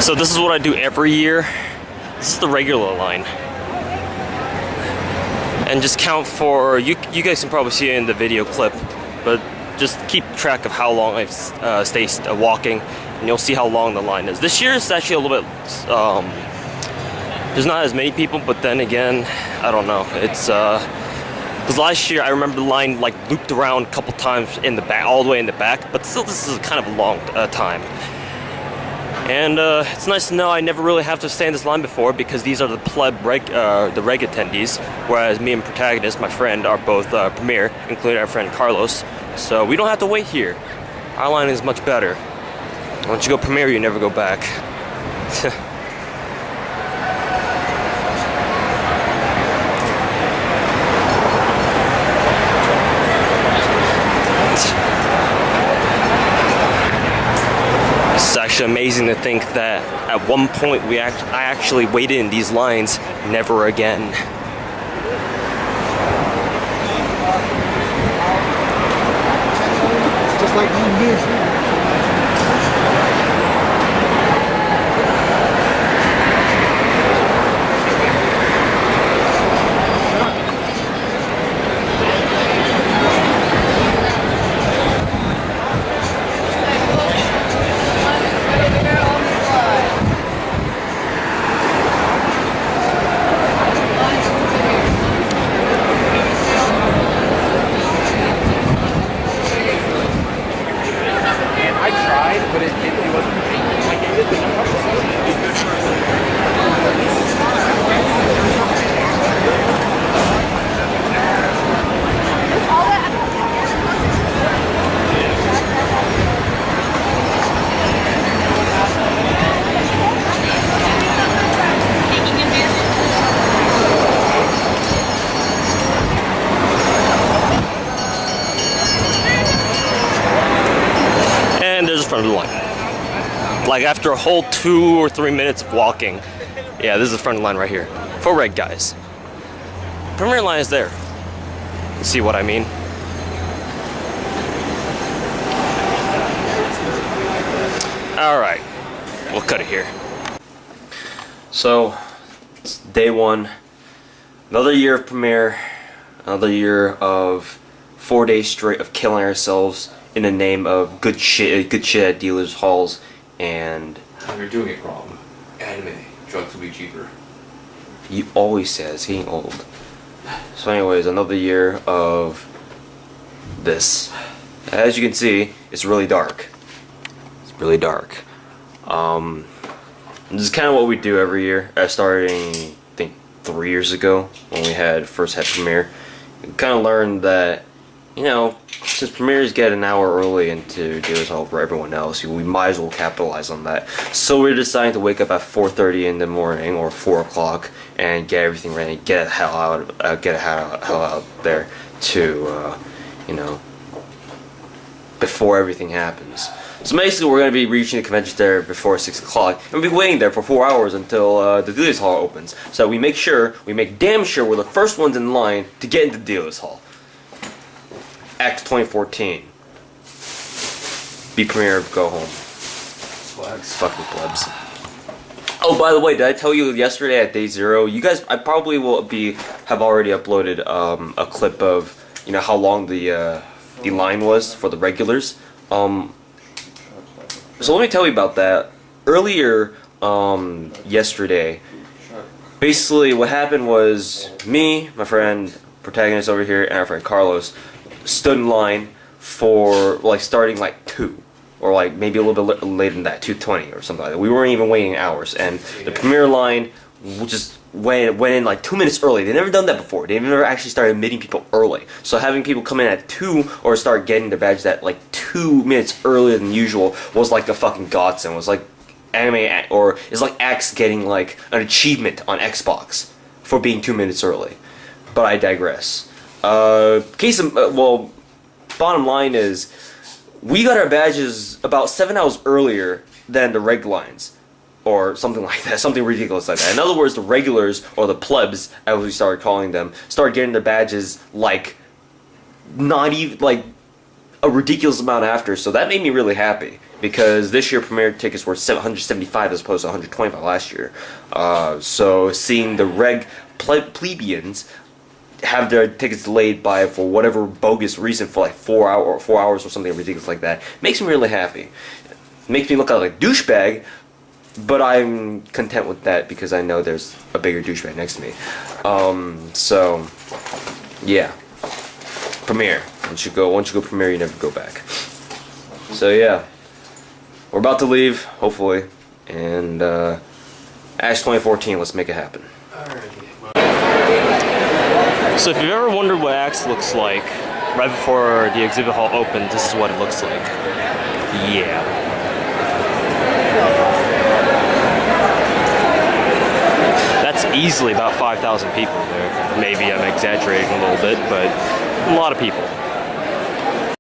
So this is what I do every year. This is the regular line. And just count for, you guys can probably see it in the video clip, but just keep track of how long I've stayed walking, and you'll see how long the line is. This year it's actually a little bit, there's not as many people, but then again, I don't know. It's, because last year I remember the line like looped around a couple times in the back, all the way in the back, but still this is kind of a long time. And it's nice to know I never really have to stay in this line before, because these are the the reg attendees, whereas me and Protagonist, my friend, are both Premier, including our friend Carlos. So we don't have to wait here. Our line is much better. Once you go Premier, you never go back. It's actually amazing to think that at one point I actually waited in these lines, never again. Just like you. But it wasn't like it did. And there's the front of the line. Like after a whole 2 or 3 minutes of walking, yeah, this is the front of the line right here. For reg guys. Premier line is there. You see what I mean? Alright, we'll cut it here. So, it's day one. Another year of Premier. Another year of 4 days straight of killing ourselves in the name of good shit at dealers' halls. And you're doing it wrong. Anime. Drugs will be cheaper. He always says he ain't old. So anyways, another year of this. As you can see, it's really dark. It's really dark. This is kind of what we do every year. Starting, I think, 3 years ago when we first had Premiere. We kind of learned that, you know, since premieres get an hour early into dealers hall for everyone else, we might as well capitalize on that. So we're deciding to wake up at 4:30 in the morning or 4 o'clock and get everything ready, get the hell out there to, you know, before everything happens. So basically, we're going to be reaching the convention center before 6 o'clock, and we'll be waiting there for 4 hours until the dealers hall opens. So we make damn sure we're the first ones in line to get into the dealers hall. Act 2014. Be Premier, go home. Flags. Fucking plebs. Oh, by the way, did I tell you yesterday at day 0? You guys, I probably will have already uploaded a clip of, you know, how long the line was for the regulars. So let me tell you about that. Earlier, yesterday, basically what happened was me, my friend Protagonist over here, and our friend Carlos stood in line for like starting like 2 or like maybe a little bit later than that, 2:20 or something like that. We weren't even waiting hours, and the Premier line just went in like 2 minutes early. They've never done that before. They've never actually started admitting people early. So having people come in at 2 or start getting their badges at like 2 minutes earlier than usual was like a fucking godsend. It was like anime, or it's like X getting like an achievement on Xbox for being 2 minutes early. But I digress. Bottom line is, we got our badges about 7 hours earlier than the reg lines, or something like that, something ridiculous like that. In other words, the regulars, or the plebs, as we started calling them, started getting their badges like, not even, like, a ridiculous amount after, so that made me really happy because this year premiere tickets were 775 as opposed to 125 last year. So seeing the plebeians have their tickets delayed by for whatever bogus reason for like 4 hours or something ridiculous like that makes me really happy. Makes me look like a douchebag, but I'm content with that because I know there's a bigger douchebag next to me. So yeah, premiere. Once you go premiere, you never go back. So yeah, we're about to leave, hopefully, and Ash 2014. Let's make it happen. So if you've ever wondered what Axe looks like right before the exhibit hall opens, this is what it looks like. Yeah. That's easily about 5,000 people there. Maybe I'm exaggerating a little bit, but a lot of people.